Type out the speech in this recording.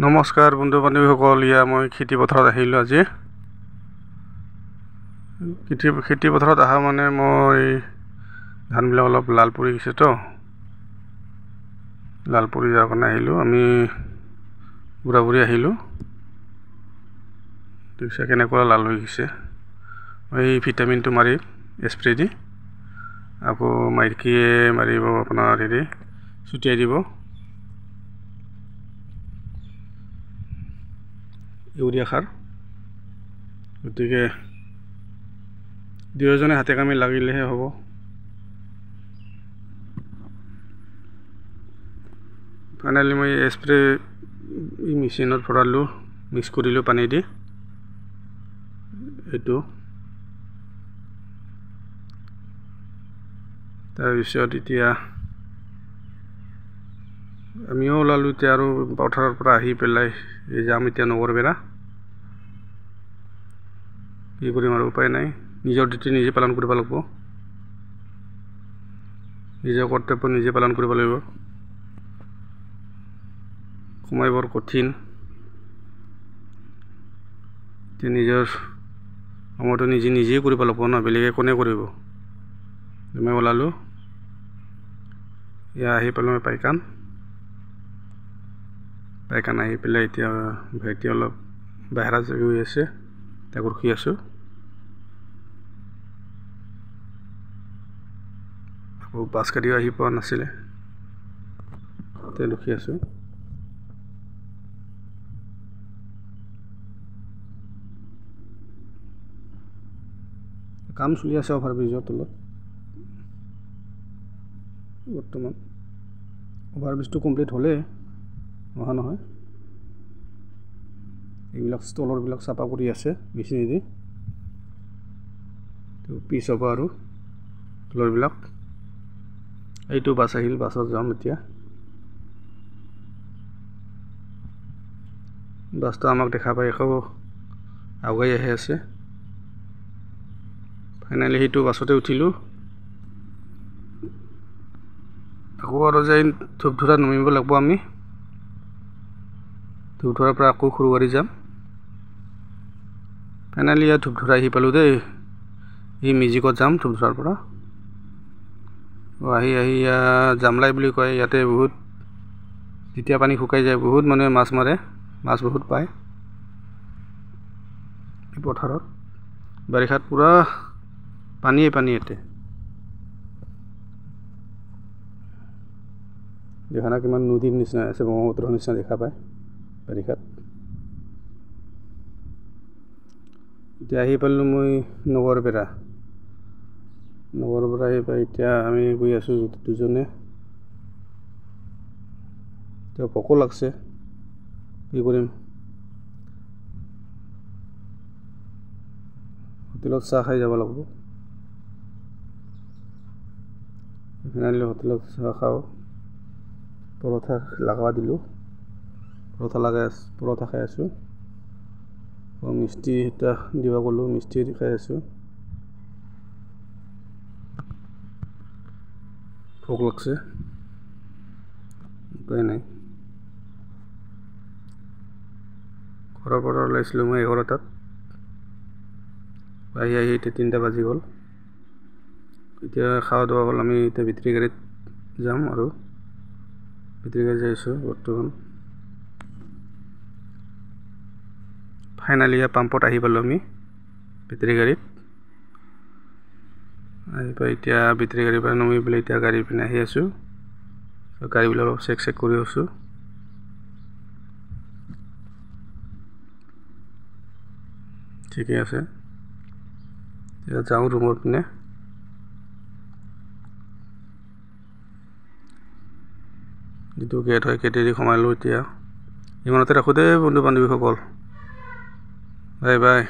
নমস্কাৰ বন্ধু বান্ধৱীসকল, মই খেতি পথাৰত আহিলোঁ। আজি খেতি পথাৰত অহা মানে মই ধানবিলাক অলপ লাল পৰি গৈছে তো, লাল পৰি যোৱাৰ কাৰণে আহিলোঁ। আমি বুঢ়া বুঢ়ী আহিলোঁ, দেখিছে কেনেকুৱা লাল হৈ গৈছে। এই ভিটামিনটো মাৰি স্প্ৰে দি আকৌ মাইকীয়ে মাৰিব, আপোনাৰ হেৰি ছটিয়াই দিব ইউৰিয়া সাৰ। গতিকে দুয়োজনে হাতে কামে লাগিলেহে হ'ব। ফাইনেলি মই স্প্ৰে মেচিনত ভৰালোঁ, মিক্স কৰিলোঁ পানী দি। এইটো তাৰপিছত এতিয়া আমিও ওলালোঁ। এতিয়া আৰু পথাৰৰ পৰা আহি পেলাই যাম এতিয়া নগৰবেৰা। কি কৰিম আৰু, উপায় নাই। নিজৰ ডিউটি নিজে পালন কৰিব লাগিব, নিজৰ কৰ্তব্য নিজে পালন কৰিব লাগিব। সময় বৰ কঠিন, এতিয়া নিজৰ সময়টো নিজেই কৰিব লাগিব ন, বেলেগে কোনে কৰিব। মই ওলালোঁ, আহি পেলাই মই পাইকান আহি পেলাই এতিয়া ভাইটি অলপ বাহিৰত গৈ আছে, তাক ৰখি আছোঁ। আকৌ বাছ গাড়ীও আহি পোৱা নাছিলে, তাতে ৰখি আছোঁ। কাম চলি আছে অভাৰব্ৰিজৰ তলত। বৰ্তমান অভাৰব্ৰিজটো কমপ্লিট হ'লে অহা নহয়, এইবিলাক ষ্টলৰবিলাক চাফা কৰি আছে মেচিনেদি, পিচ হ'ব আৰু তলৰবিলাক। এইটো বাছ আহিল, বাছত যাম এতিয়া। বাছটো আমাক দেখা পাই আকৌ আগুৱাই আহি আছে। ফাইনেলি সেইটো বাছতে উঠিলোঁ। আকৌ আৰু যাই ধূপধৰা নামিব লাগিব আমি। ধূপধৰাৰ পৰা আকৌ সৰুবাৰী যাম। ফাইনেলি ইয়াত ধূপধৰা আহি পালোঁ দেই। এই মিউজিকত যাম ধূপধৰাৰ পৰা। আহি জামলাই বুলি কয়, ইয়াতে বহুত যেতিয়া পানী শুকাই যায় বহুত মানুহে মাছ মাৰে, মাছ বহুত পায় এই পথাৰত। বাৰিষাত পূৰা পানীয়ে ইয়াতে। দেখা নাই কিমান নদীৰ নিচিনা আছে, ব্ৰহ্মপুত্ৰৰ নিচিনা দেখা পায় বাৰিষাত। এতিয়া আহি পালোঁ মই নগৰবেৰা আহি পাই এতিয়া আমি গৈ আছোঁ দুজনে। এতিয়া ভোকো লাগছে, কি কৰিম, হোটেলত চাহ খাই যাব লাগিব। ফাইনেলি হোটেলত চাহ খাওঁ, পৰঠা লগাব দিলোঁ, পৰঠা খাই আছোঁ। মিষ্টি এটা দিব ক'লোঁ, মিষ্টি খাই আছোঁ। ভোক লাগছে, উপায় নাই। ঘৰৰ পৰা ওলাইছিলোঁ মই 11টাত, আহি এতিয়া 3টা বাজি গ'ল। এতিয়া খাওয়া দাওয়া হ'ল, আমি এতিয়া বেটেৰী গাড়ীত যাম আৰু বেটেৰী গাড়ী যাই আছোঁ বৰ্তমান। ফাইনেলি পাম্পত আহি পালোঁ আমি বেটেৰী গাড়ীত। আহি পাই এতিয়া বেটেৰী গাড়ীৰ পৰা নামি পেলাই এতিয়া গাড়ী পিনে আহি আছোঁ। গাড়ীবিলাক অলপ চেক কৰি আছোঁ। ঠিকে আছে, এতিয়া যাওঁ ৰুমৰ পিনে। যিটো গেট হয় গেটেদি সোমালোঁ। এতিয়া ইমানতে ৰাখোঁ দেই বন্ধু বান্ধৱীসকল, বাই বাই।